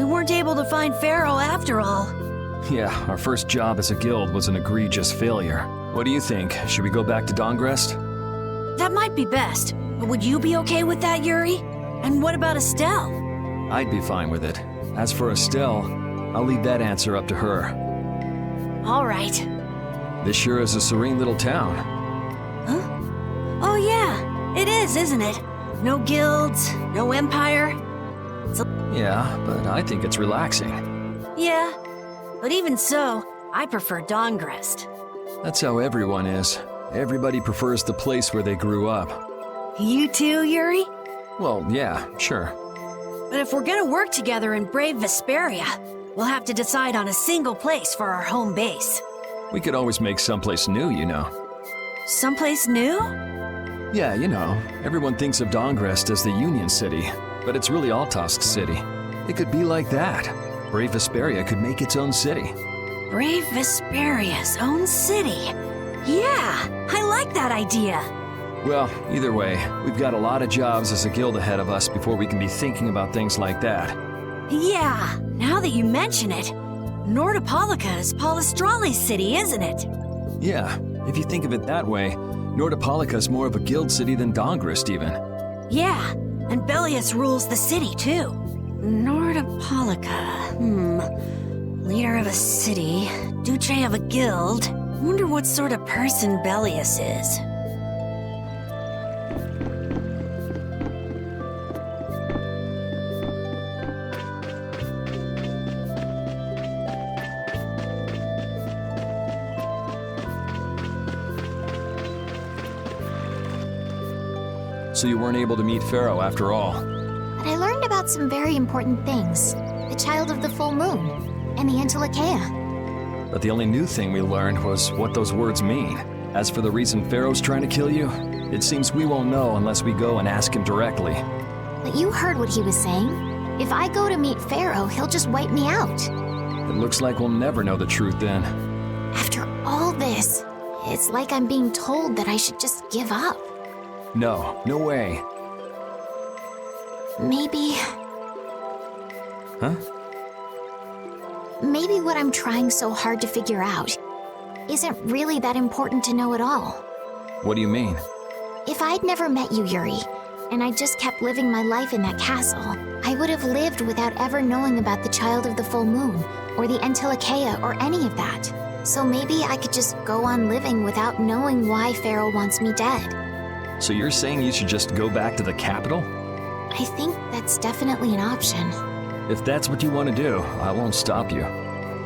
weren't able to find Pharaoh after all. Yeah, our first job as a guild was an egregious failure. What do you think? Should we go back to Dongrest? That might be best, but would you be okay with that, Yuri? And what about Estelle? I'd be fine with it. As for Estelle, I'll leave that answer up to her. All right. This sure is a serene little town. Huh? Oh yeah, it is, isn't it? No guilds, no empire. Yeah, but I think it's relaxing. Yeah, but even so, I prefer Dongrest. That's how everyone is. Everybody prefers the place where they grew up. You too, Yuri? Well, yeah, sure. But if we're gonna work together in brave Vesperia, we'll have to decide on a single place for our home base. We could always make someplace new, you know. Someplace new? Yeah, you know, everyone thinks of Dongrest as the Union City, but it's really Altosk City. It could be like that. Brave Vesperia could make its own city. Brave Vesperia's own city. Yeah, I like that idea. Well, either way, we've got a lot of jobs as a guild ahead of us before we can be thinking about things like that. Yeah, now that you mention it, Nordopolica is Polystrali's city, isn't it? Yeah, if you think of it that way, Nordopolica is more of a guild city than Dongrest even. Yeah, and Bellius rules the city too. Nordopolica, leader of a city, Duce of a guild. Wonder what sort of person Bellius is. So you weren't able to meet Pharaoh after all. But I learned about some very important things. The child of the full moon, and the Antilocheia. But the only new thing we learned was what those words mean. As for the reason Pharaoh's trying to kill you, it seems we won't know unless we go and ask him directly. But you heard what he was saying. If I go to meet Pharaoh, he'll just wipe me out. It looks like we'll never know the truth then. After all this, it's like I'm being told that I should just give up. No, no way. Maybe... Huh? Maybe what I'm trying so hard to figure out isn't really that important to know at all. What do you mean? If I'd never met you, Yuri, and I just kept living my life in that castle, I would have lived without ever knowing about the Child of the Full Moon, or the Antilocheia, or any of that. So maybe I could just go on living without knowing why Pharaoh wants me dead. So you're saying you should just go back to the capital? I think that's definitely an option. If that's what you want to do, I won't stop you.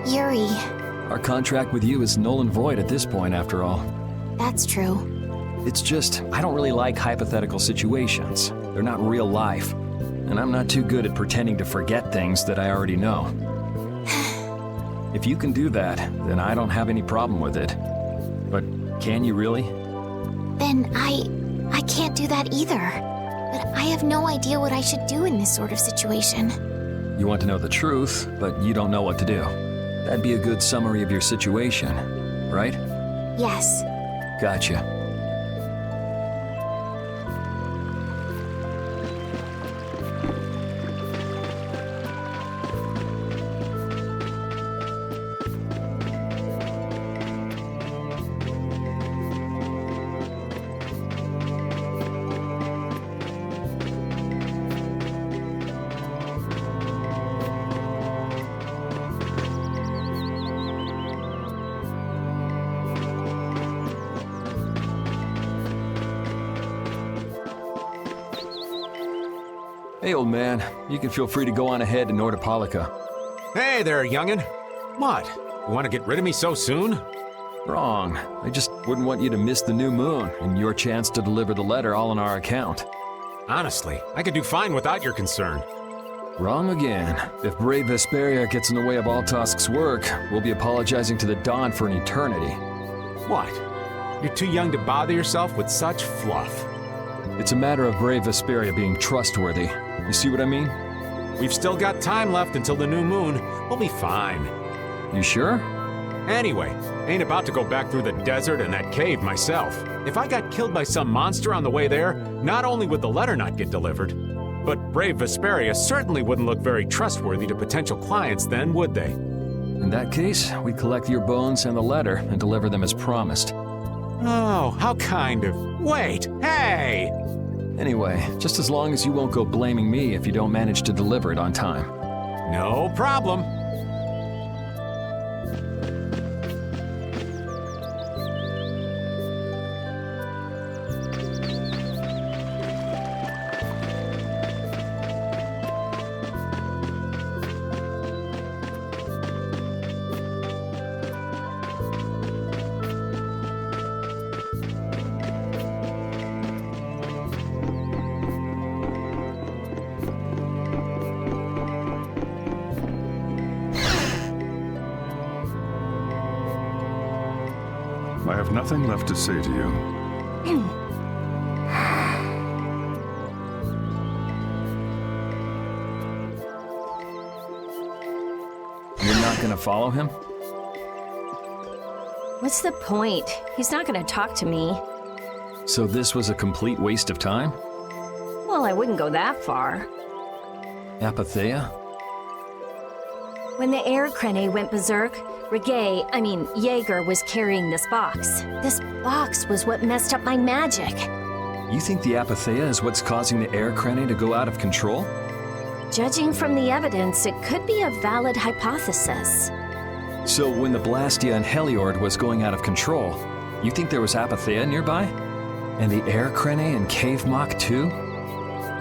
Yuri. Our contract with you is null and void at this point, after all. That's true. It's just, I don't really like hypothetical situations. They're not real life. And I'm not too good at pretending to forget things that I already know. If you can do that, then I don't have any problem with it. But can you really? Then I can't do that either. But I have no idea what I should do in this sort of situation. You want to know the truth, but you don't know what to do. That'd be a good summary of your situation, right? Yes. Gotcha. Hey, old man. You can feel free to go on ahead to Nordopolica. Hey there, youngin'. What? You want to get rid of me so soon? Wrong. I just wouldn't want you to miss the new moon and your chance to deliver the letter all on our account. Honestly, I could do fine without your concern. Wrong again. If brave Vesperia gets in the way of Altosk's work, we'll be apologizing to the Dawn for an eternity. What? You're too young to bother yourself with such fluff. It's a matter of brave Vesperia being trustworthy. You see what I mean? We've still got time left until the new moon. We'll be fine. You sure? Anyway, ain't about to go back through the desert and that cave myself. If I got killed by some monster on the way there, not only would the letter not get delivered, But brave Vesperia certainly wouldn't look very trustworthy to potential clients then, would they? In that case, we'd collect your bones and the letter and deliver them as promised. Oh, how kind of... Wait, hey! Anyway, just as long as you won't go blaming me if you don't manage to deliver it on time. No problem. I have nothing left to say to you. You're not gonna follow him? What's the point? He's not gonna talk to me. So this was a complete waste of time? Well, I wouldn't go that far. Apatheia? When the air crane went berserk, Jaeger was carrying this box. This box was what messed up my magic. You think the Apatheia is what's causing the air crane to go out of control? Judging from the evidence, it could be a valid hypothesis. So when the Blastia and Heliord was going out of control, you think there was Apatheia nearby? And the air crane and Cave Mock too?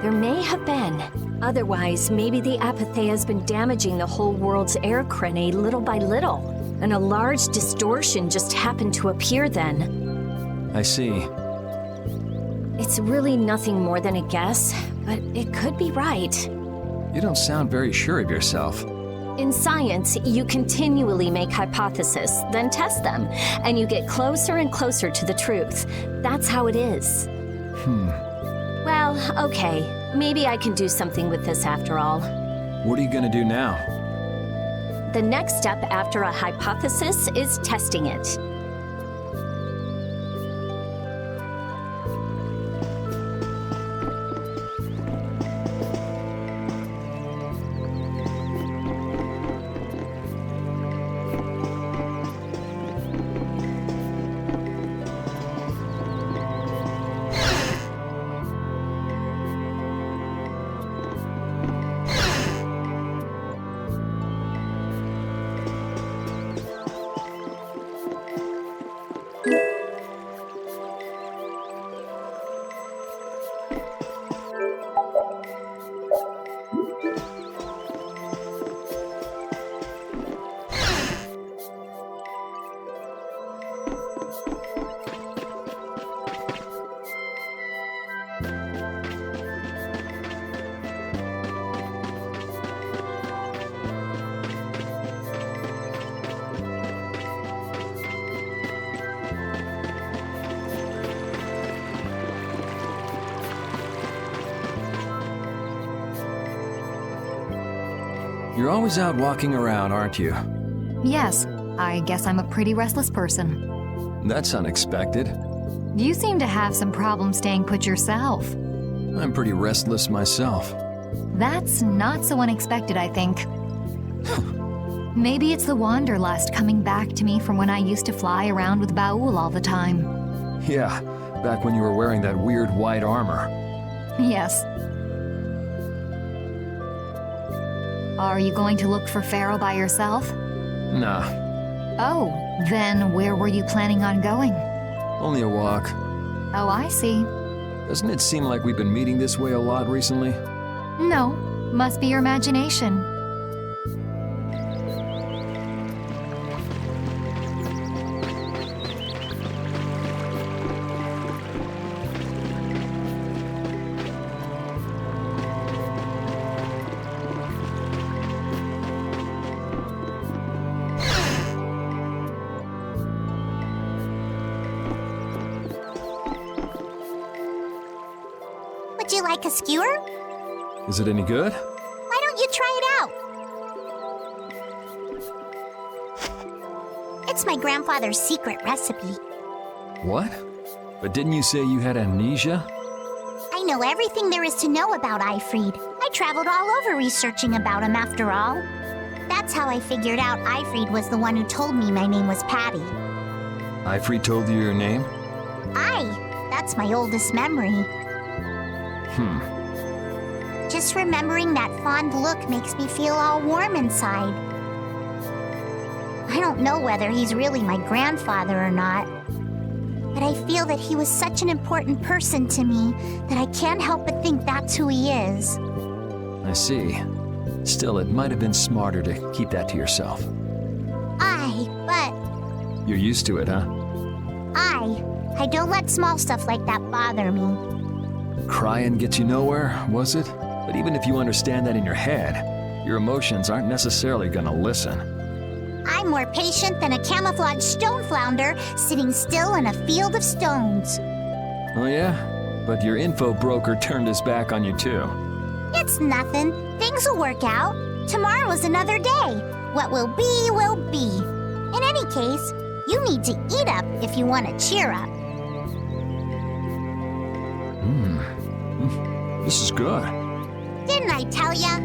There may have been. Otherwise, maybe the Apatheia's been damaging the whole world's air crane little by little, and a large distortion just happened to appear then. I see. It's really nothing more than a guess, but it could be right. You don't sound very sure of yourself. In science, you continually make hypotheses, then test them, and you get closer and closer to the truth. That's how it is. Well, okay. Maybe I can do something with this after all. What are you gonna do now? The next step after a hypothesis is testing it. You're always out walking around, aren't you? Yes, I guess I'm a pretty restless person. That's unexpected. You seem to have some problems staying put yourself. I'm pretty restless myself. That's not so unexpected, I think. Maybe it's the wanderlust coming back to me from when I used to fly around with Baul all the time. Yeah, back when you were wearing that weird white armor. Yes. Are you going to look for Pharaoh by yourself? Nah, Oh, then where were you planning on going? only a walk. Oh, I see. Doesn't it seem like we've been meeting this way a lot recently? No, must be your imagination. Would you like a skewer? Is it any good? Why don't you try it out? It's my grandfather's secret recipe. What? But didn't you say you had amnesia? I I know everything there is to know about Eifried. I traveled all over researching about him after all. That's how I figured out Eifried was the one who told me my name was Patty. Eifried told you your name? That's my oldest memory. Just remembering that fond look makes me feel all warm inside. I don't know whether he's really my grandfather or not, but I feel that he was such an important person to me that I can't help but think that's who he is. I see. Still, it might have been smarter to keep that to yourself. But You're used to it, huh? I don't let small stuff like that bother me. Crying gets you nowhere, was it? But even if you understand that in your head, your emotions aren't necessarily gonna listen. I'm more patient than a camouflaged stone flounder sitting still in a field of stones. Oh yeah? But your info broker turned his back on you too. It's nothing. Things will work out. Tomorrow is another day. What will be, will be. In any case, you need to eat up if you want to cheer up. This is good. Didn't I tell ya?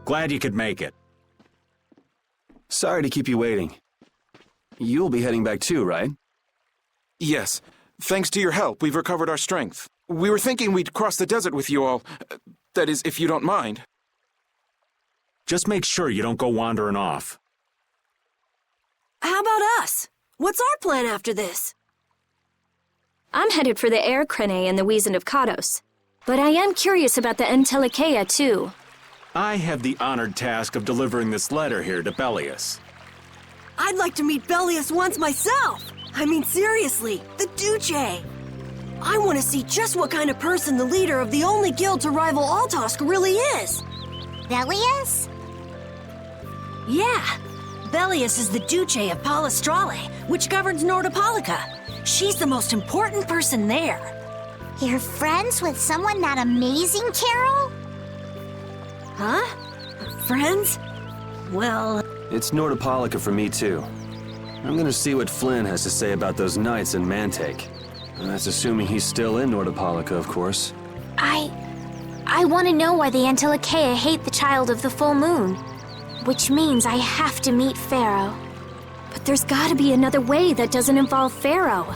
Glad you could make it. Sorry to keep you waiting. You'll be heading back too, right? Yes. Thanks to your help, we've recovered our strength. We were thinking we'd cross the desert with you all. That is, if you don't mind. Just make sure you don't go wandering off. How about us? What's our plan after this? I'm headed for the Air Crene and the Wiesent of Kados. But I am curious about the Entelikeia, too. I have the honored task of delivering this letter here to Belius. I'd like to meet Belius once myself. I mean, seriously, the Duce. I want to see just what kind of person the leader of the only guild to rival Altosk really is. Belius? Yeah. Belius is the Duce of Palestrale, which governs Nordopolica. She's the most important person there. You're friends with someone that amazing, Carol? Huh? Friends? Well... It's Nordopolica for me too. I'm gonna see what Flynn has to say about those knights in Mantake. That's assuming he's still in Nordopolica, of course. I want to know why the Entelikeia hate the child of the full moon. Which means I have to meet Pharaoh. But there's gotta be another way that doesn't involve Pharaoh.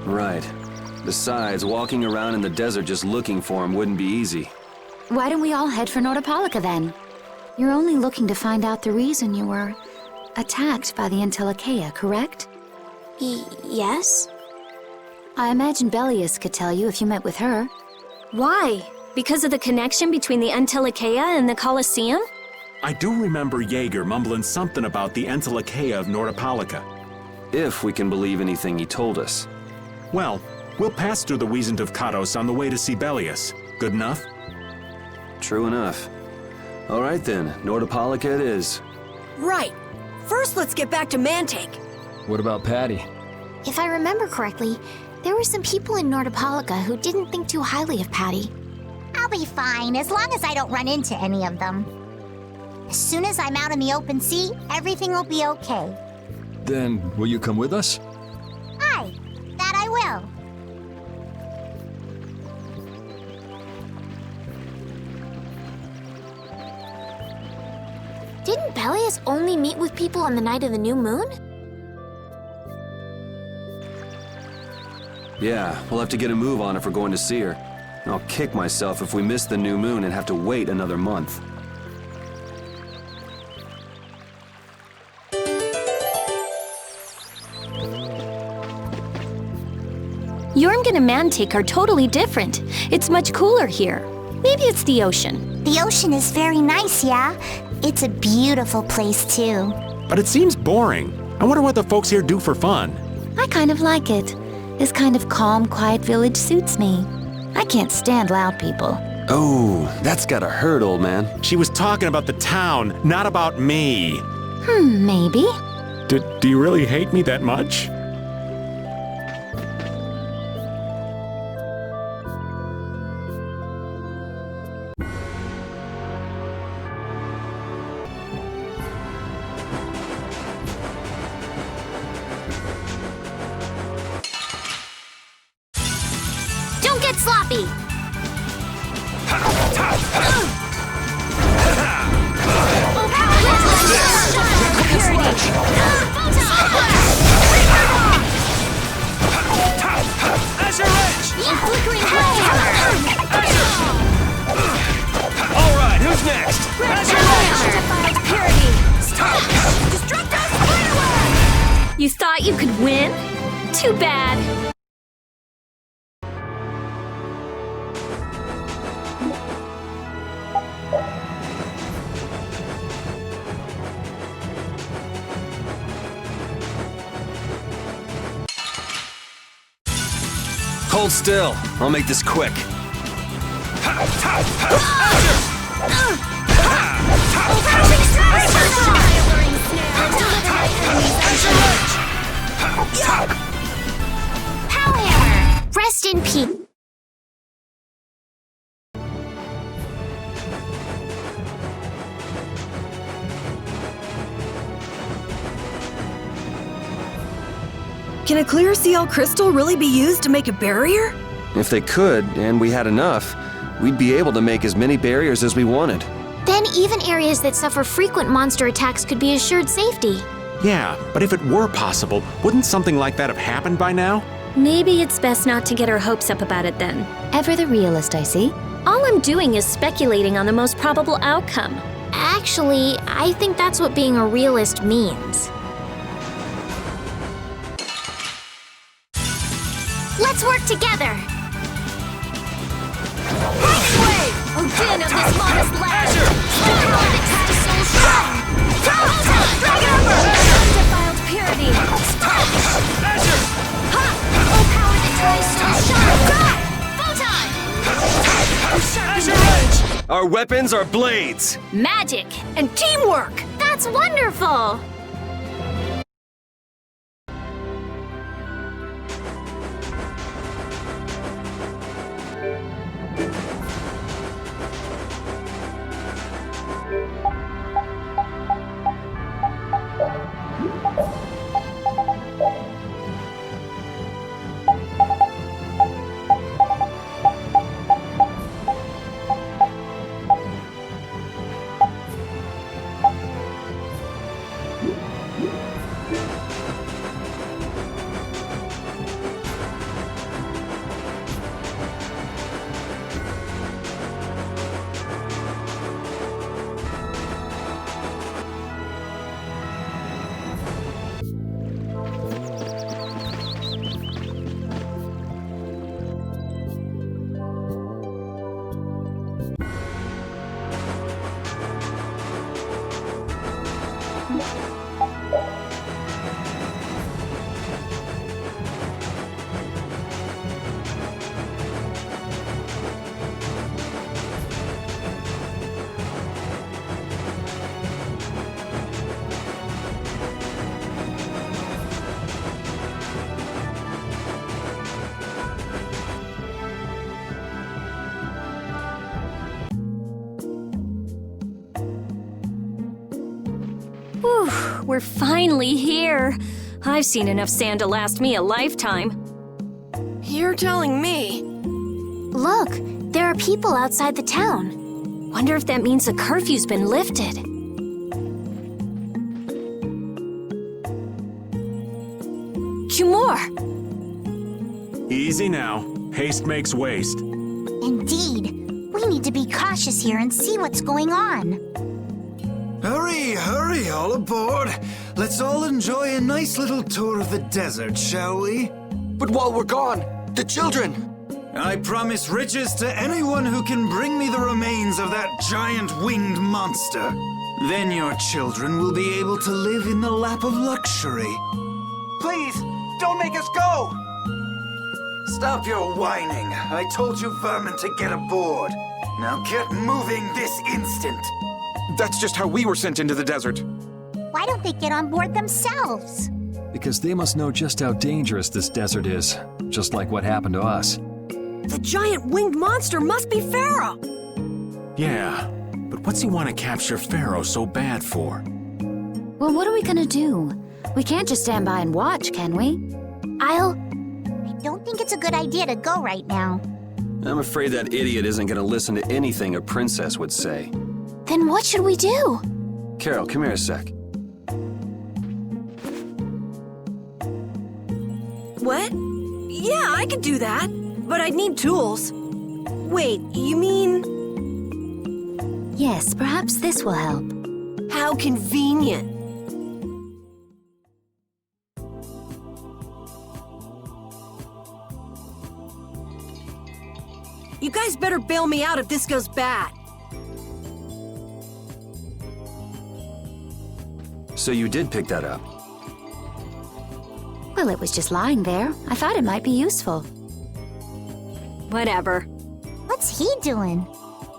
Right. Besides, walking around in the desert just looking for him wouldn't be easy. Why don't we all head for Nordopolica then? You're only looking to find out the reason you were attacked by the Entelikeia, correct? Yes? I imagine Belius could tell you if you met with her. Why? Because of the connection between the Entelikeia and the Colosseum? I do remember Jaeger mumbling something about the Entelikeia of Nordopolica. If we can believe anything he told us. Well, we'll pass through the Wiesent of Kados on the way to see Belius. Good enough? True enough. All right then, Nordopolica it is. Right. First, let's get back to Mantake. What about Patty? If I remember correctly, there were some people in Nordopolica who didn't think too highly of Patty. I'll be fine, as long as I don't run into any of them. As soon as I'm out in the open sea, everything will be okay. Then, will you come with us? Aye, that I will. Didn't Belius only meet with people on the night of the new moon? Yeah, we'll have to get a move on if we're going to see her. I'll kick myself if we miss the new moon and have to wait another month. Yormgen and Mantake are totally different. It's much cooler here. Maybe it's the ocean. The ocean is very nice, yeah? It's a beautiful place, too. But it seems boring. I wonder what the folks here do for fun. I kind of like it. This kind of calm, quiet village suits me. I can't stand loud people. Oh, that's gotta hurt, old man. She was talking about the town, not about me. Maybe. Do you really hate me that much? Don't get sloppy! Alright, who's next? You thought you could win? Too bad. Hold still. I'll make this quick. Power! Rest in peace. Can a clear CL crystal really be used to make a barrier? If they could, and we had enough, we'd be able to make as many barriers as we wanted. Then even areas that suffer frequent monster attacks could be assured safety. Yeah, but if it were possible, wouldn't something like that have happened by now? Maybe it's best not to get our hopes up about it then. Ever the realist, I see. All I'm doing is speculating on the most probable outcome. Actually, I think that's what being a realist means. Let's work together! Odin of this modest land! Undefiled purity! Oh, power that tries to shine! Our weapons are blades! Magic and teamwork! That's wonderful! Whew, we're finally here. I've seen enough sand to last me a lifetime. You're telling me. Look, there are people outside the town. Wonder if that means the curfew's been lifted. Kumor! Easy now. Haste makes waste. Indeed. We need to be cautious here and see what's going on. Hurry, hurry, all aboard. Let's all enjoy a nice little tour of the desert, shall we? But while we're gone, the children! I promise riches to anyone who can bring me the remains of that giant winged monster. Then your children will be able to live in the lap of luxury. Please, don't make us go! Stop your whining. I told you vermin to get aboard. Now get moving this instant. That's just how we were sent into the desert. Why don't they get on board themselves? Because they must know just how dangerous this desert is, just like what happened to us. The giant winged monster must be Pharaoh! Yeah, but what's he want to capture Pharaoh so bad for? Well, what are we gonna do? We can't just stand by and watch, can we? I don't think it's a good idea to go right now. I'm afraid that idiot isn't going to listen to anything a princess would say. Then what should we do? Carol, come here a sec. What? Yeah, I could do that. But I'd need tools. Wait, you mean... Yes, perhaps this will help. How convenient. You guys better bail me out if this goes bad. So you did pick that up? Well, it was just lying there. I thought it might be useful. Whatever. What's he doing?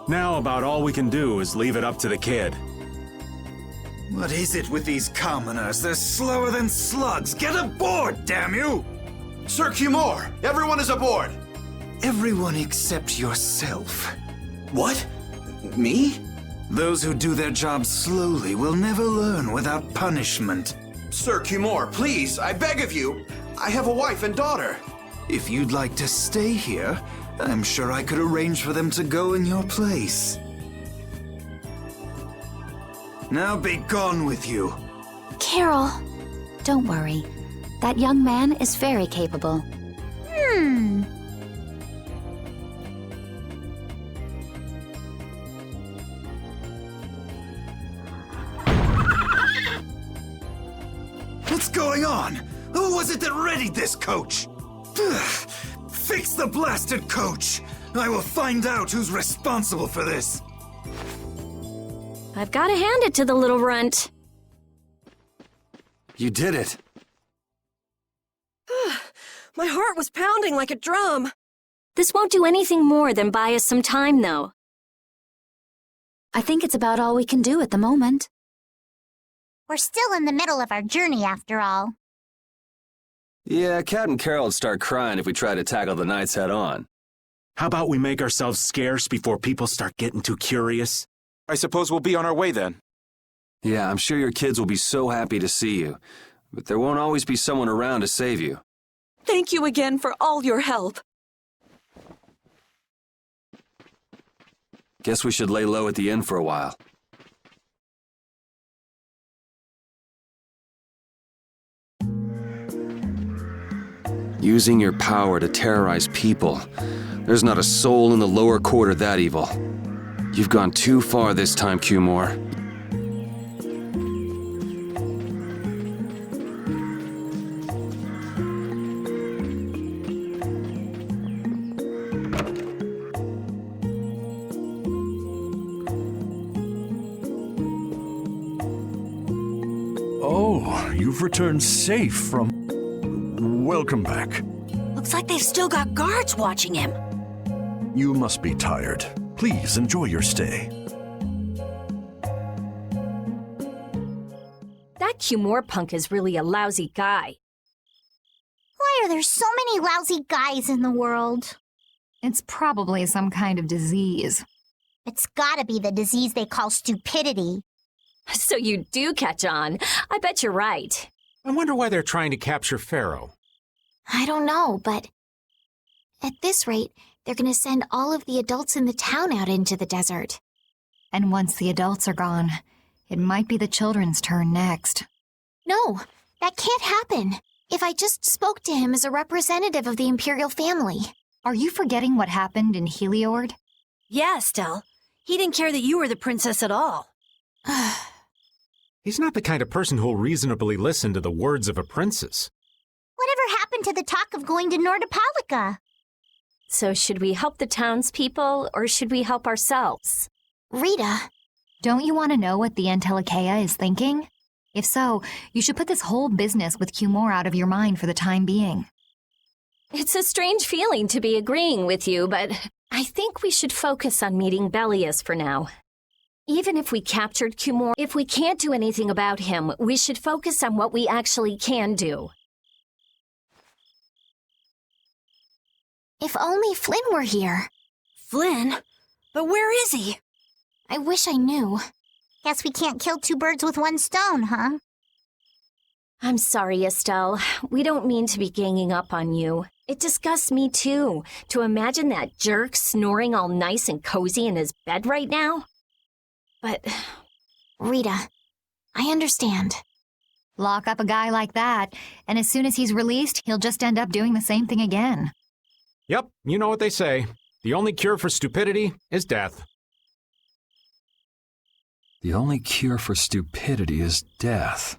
Now about all we can do is leave it up to the kid. What is it with these commoners? They're slower than slugs. Get aboard, damn you! Sir Cumore, everyone is aboard! Everyone except yourself. What? Me? Those who do their jobs slowly will never learn without punishment. Sir Cumore, please, I beg of you. I have a wife and daughter. If you'd like to stay here, I'm sure I could arrange for them to go in your place. Now be gone with you. Carol. Don't worry. That young man is very capable. What's going on? Who was it that readied this coach? Fix the blasted coach! I will find out who's responsible for this. I've got to hand it to the little runt. You did it. My heart was pounding like a drum. This won't do anything more than buy us some time, though. I think it's about all we can do at the moment. We're still in the middle of our journey, after all. Yeah, Cat and Carol would start crying if we tried to tackle the knights head on. How about we make ourselves scarce before people start getting too curious? I suppose we'll be on our way then. Yeah, I'm sure your kids will be so happy to see you. But there won't always be someone around to save you. Thank you again for all your help. Guess we should lay low at the inn for a while. Using your power to terrorize people. There's not a soul in the lower quarter that evil. You've gone too far this time, Cumore. Oh, you've returned safe from... Welcome back. Looks like they've still got guards watching him. You must be tired. Please enjoy your stay. That Cumore punk is really a lousy guy. Why are there so many lousy guys in the world? It's probably some kind of disease. It's gotta be the disease they call stupidity. So you do catch on. I bet you're right. I wonder why they're trying to capture Pharaoh. I don't know, but at this rate, they're gonna send all of the adults in the town out into the desert. And once the adults are gone, it might be the children's turn next. No, that can't happen. If I just spoke to him as a representative of the Imperial family. Are you forgetting what happened in Heliord? Yeah, Estelle. He didn't care that you were the princess at all. He's not the kind of person who'll reasonably listen to the words of a princess. Whatever happened to the talk of going to Nordopolica? So should we help the townspeople, or should we help ourselves? Rita, Don't you want to know what the Entelikeia is thinking? If so, you should put this whole business with Cumore out of your mind for the time being. It's a strange feeling to be agreeing with you, but I think we should focus on meeting Belius for now. Even if we captured Cumore, if we can't do anything about him, we should focus on what we actually can do. If only Flynn were here. Flynn? But where is he? I wish I knew. Guess we can't kill two birds with one stone, huh? I'm sorry, Estelle. We don't mean to be ganging up on you. It disgusts me too, to imagine that jerk snoring all nice and cozy in his bed right now. But... Rita, I understand. Lock up a guy like that, and as soon as he's released, he'll just end up doing the same thing again. Yep, you know what they say. The only cure for stupidity is death. The only cure for stupidity is death.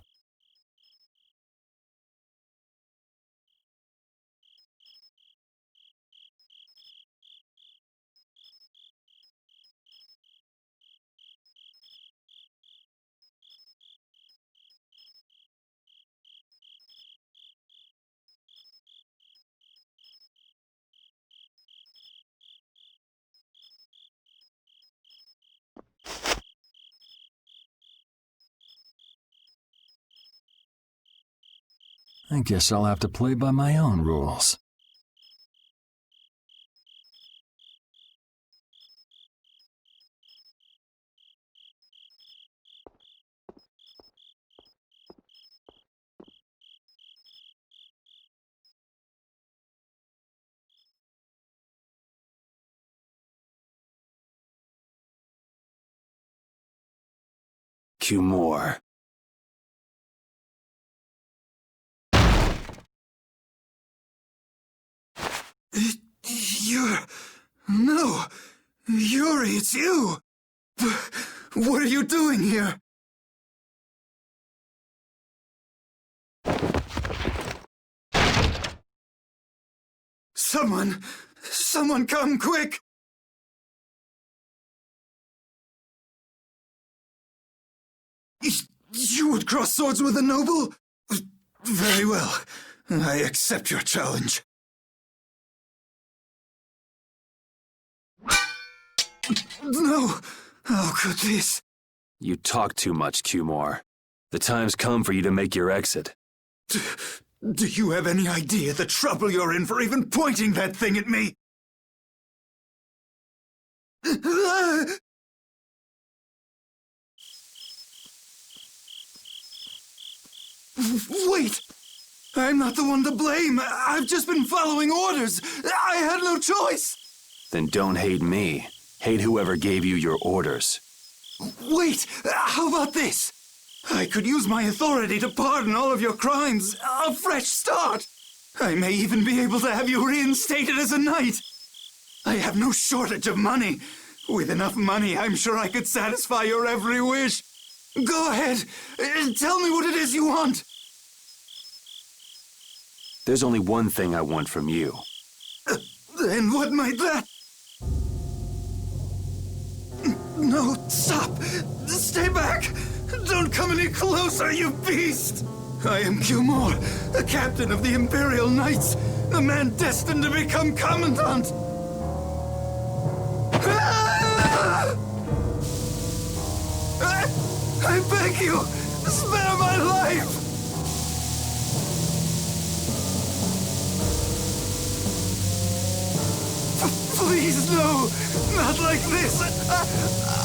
I guess I'll have to play by my own rules. Cumore. No! Yuri, it's you! What are you doing here? Someone come quick! You would cross swords with a noble? Very well. I accept your challenge. No! How could this? You talk too much, Cumore. The time's come for you to make your exit. Do you have any idea the trouble you're in for even pointing that thing at me? Wait! I'm not the one to blame. I've just been following orders. I had no choice. Then don't hate me. Hate whoever gave you your orders. Wait! How about this? I could use my authority to pardon all of your crimes. A fresh start. I may even be able to have you reinstated as a knight. I have no shortage of money. With enough money, I'm sure I could satisfy your every wish. Go ahead. Tell me what it is you want. There's only one thing I want from you. Then what might that... No, stop! Stay back! Don't come any closer, you beast! I am Cumore, the captain of the Imperial Knights, the man destined to become Commandant! I beg you, spare my life! Please, no! Not like this!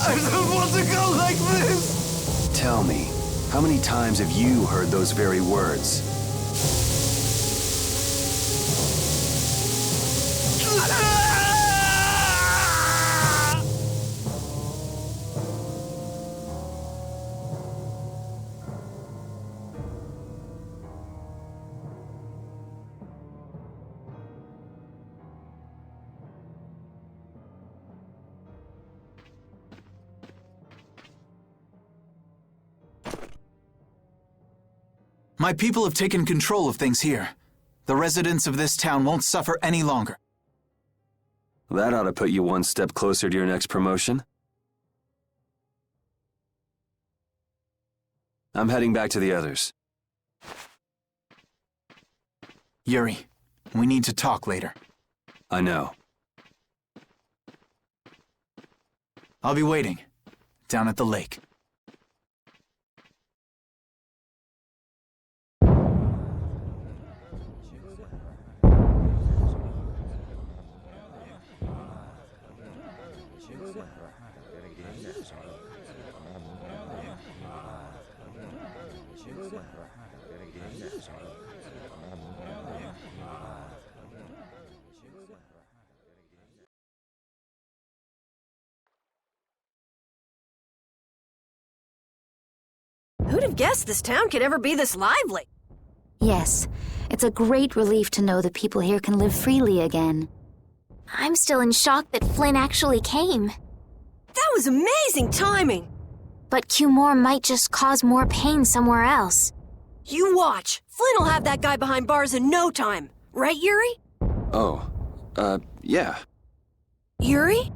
I don't want to go like this! Tell me, how many times have you heard those very words? My people have taken control of things here. The residents of this town won't suffer any longer. That ought to put you one step closer to your next promotion. I'm heading back to the others. Yuri, we need to talk later. I know. I'll be waiting. Down at the lake. Who'd have guessed this town could ever be this lively? Yes, it's a great relief to know the people here can live freely again. I'm still in shock that Flynn actually came. That was amazing timing! But Cumore might just cause more pain somewhere else. You watch. Flynn will have that guy behind bars in no time. Right, Yuri? Oh, yeah. Yuri?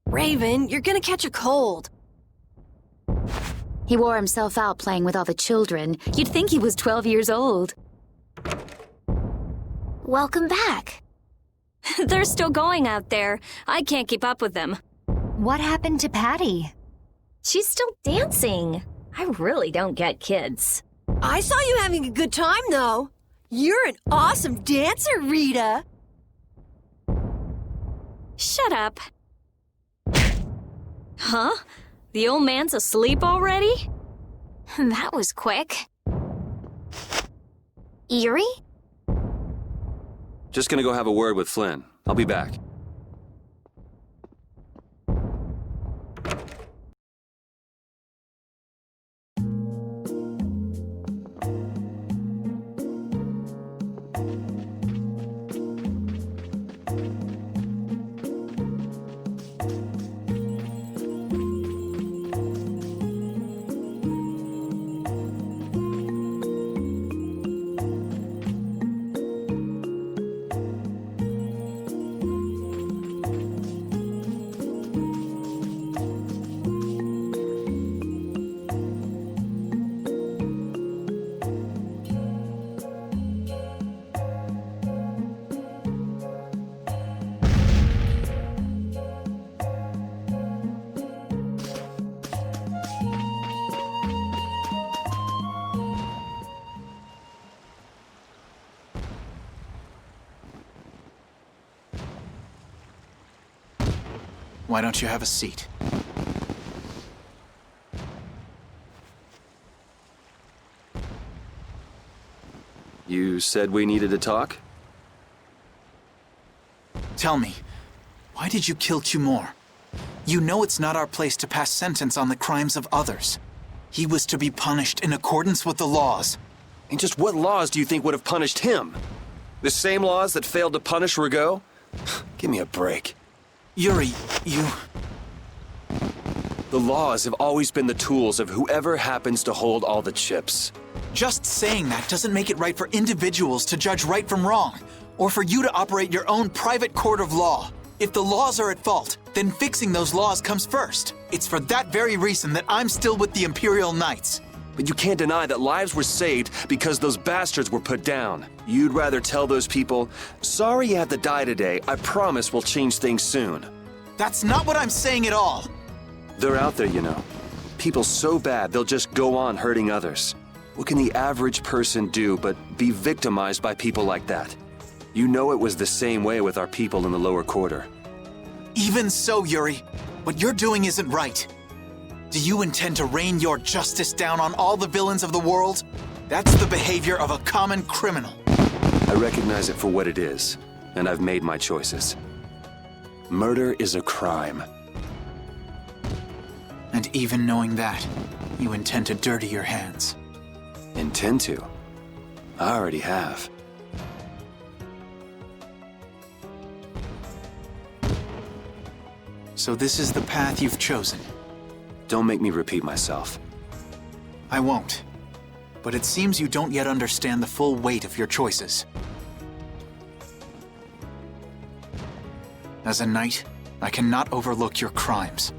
Raven, you're gonna catch a cold. He wore himself out playing with all the children. You'd think he was 12 years old. Welcome back. They're still going out there. I can't keep up with them. What happened to Patty? She's still dancing. I really don't get kids. I saw you having a good time, though. You're an awesome dancer, Rita. Shut up. Huh? The old man's asleep already? That was quick. Yuri? Just gonna go have a word with Flynn. I'll be back. Why don't you have a seat? You said we needed to talk? Tell me, why did you kill Cumore? You know it's not our place to pass sentence on the crimes of others. He was to be punished in accordance with the laws. And just what laws do you think would have punished him? The same laws that failed to punish Rigaud? Give me a break. Yuri, you... The laws have always been the tools of whoever happens to hold all the chips. Just saying that doesn't make it right for individuals to judge right from wrong, or for you to operate your own private court of law. If the laws are at fault, then fixing those laws comes first. It's for that very reason that I'm still with the Imperial Knights. But you can't deny that lives were saved because those bastards were put down. You'd rather tell those people, sorry you have to die today, I promise we'll change things soon. That's not what I'm saying at all. They're out there, you know. People so bad they'll just go on hurting others. What can the average person do but be victimized by people like that? You know it was the same way with our people in the lower quarter. Even so, Yuri, what you're doing isn't right. Do you intend to rain your justice down on all the villains of the world? That's the behavior of a common criminal. I recognize it for what it is, and I've made my choices. Murder is a crime. And even knowing that, you intend to dirty your hands. Intend to? I already have. So this is the path you've chosen. Don't make me repeat myself. I won't. But it seems you don't yet understand the full weight of your choices. As a knight, I cannot overlook your crimes.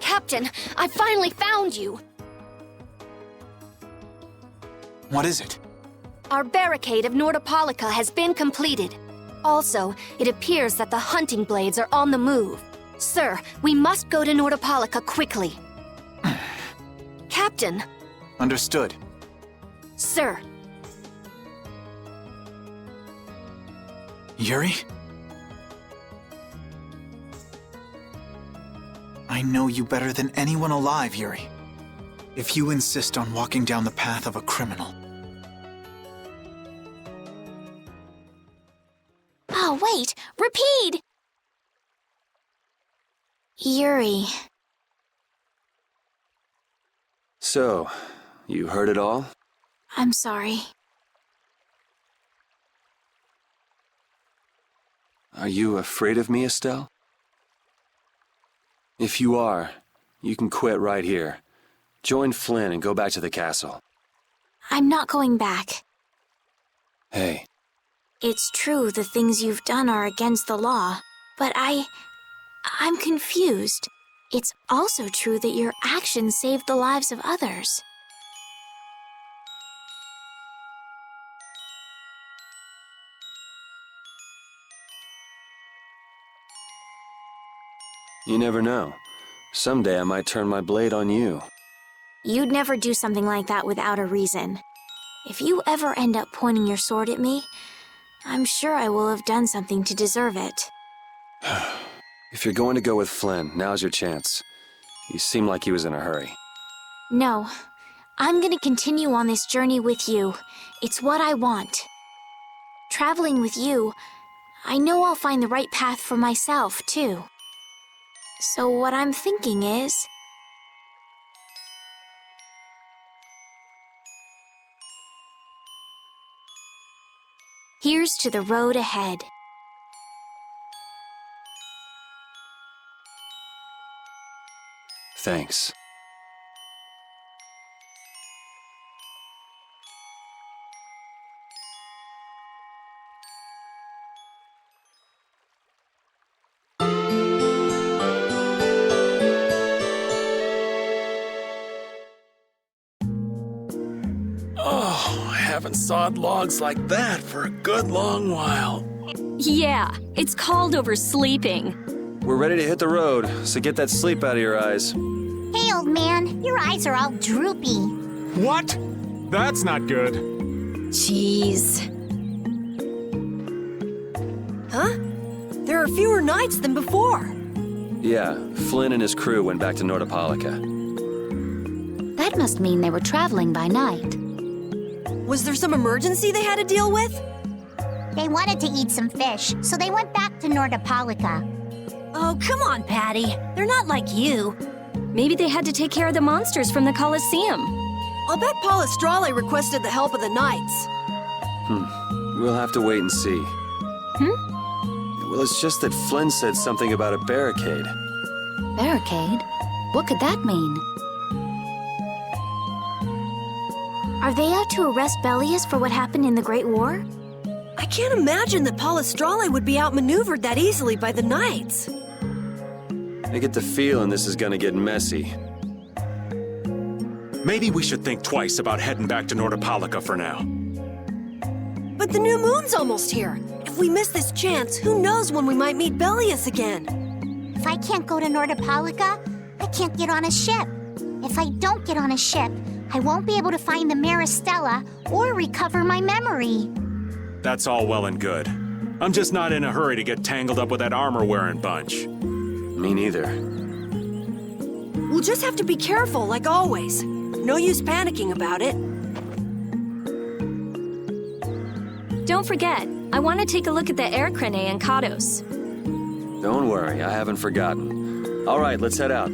Captain, I finally found you! What is it? Our barricade of Nordopolica has been completed. Also, it appears that the hunting blades are on the move. Sir, we must go to Nordopolica quickly. Captain! Understood. Sir! Yuri? I know you better than anyone alive, Yuri. If you insist on walking down the path of a criminal... Oh, wait! Repeat! Yuri. So, you heard it all? I'm sorry. Are you afraid of me, Estelle? If you are, you can quit right here. Join Flynn and go back to the castle. I'm not going back. Hey. It's true the things you've done are against the law, but I'm confused. It's also true that your actions saved the lives of others. You never know. Someday I might turn my blade on you. You'd never do something like that without a reason. If you ever end up pointing your sword at me, I'm sure I will have done something to deserve it. If you're going to go with Flynn, now's your chance. You seem like he was in a hurry. No, I'm gonna continue on this journey with you. It's what I want. Traveling with you, I know I'll find the right path for myself, too. So what I'm thinking is... here's to the road ahead. Thanks. Oh, I haven't sawed logs like that for a good long while. Yeah, it's called oversleeping. We're ready to hit the road, so get that sleep out of your eyes. Hey, old man, your eyes are all droopy. What? That's not good. Jeez. Huh? There are fewer nights than before. Yeah, Flynn and his crew went back to Nordopolica. That must mean they were traveling by night. Was there some emergency they had to deal with? They wanted to eat some fish, so they went back to Nordopolica. Oh, come on, Patty. They're not like you. Maybe they had to take care of the monsters from the Colosseum. I'll bet Palestrale requested the help of the knights. We'll have to wait and see. Well, it's just that Flynn said something about a barricade. Barricade? What could that mean? Are they out to arrest Bellius for what happened in the Great War? I can't imagine that Palestrale would be outmaneuvered that easily by the knights. I get the feeling this is gonna get messy. Maybe we should think twice about heading back to Nordopolica for now. But the new moon's almost here. If we miss this chance, who knows when we might meet Bellius again? If I can't go to Nordopolica, I can't get on a ship. If I don't get on a ship, I won't be able to find the Maristella or recover my memory. That's all well and good. I'm just not in a hurry to get tangled up with that armor-wearing bunch. Me neither. We'll just have to be careful, like always. No use panicking about it. Don't forget, I want to take a look at the air crane and Kados. Don't worry, I haven't forgotten. All right, let's head out.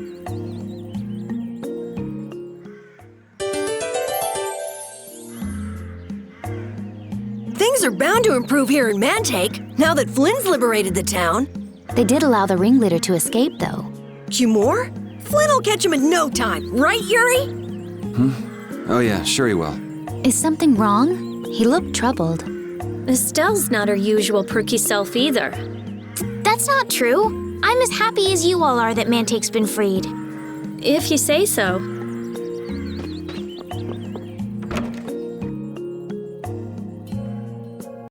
Things are bound to improve here in Mantake, now that Flynn's liberated the town. They did allow the ringleader to escape, though. Cumore? Flynn will catch him in no time, right, Yuri? Oh yeah, sure he will. Is something wrong? He looked troubled. Estelle's not her usual perky self either. That's not true. I'm as happy as you all are that Mantake's been freed. If you say so.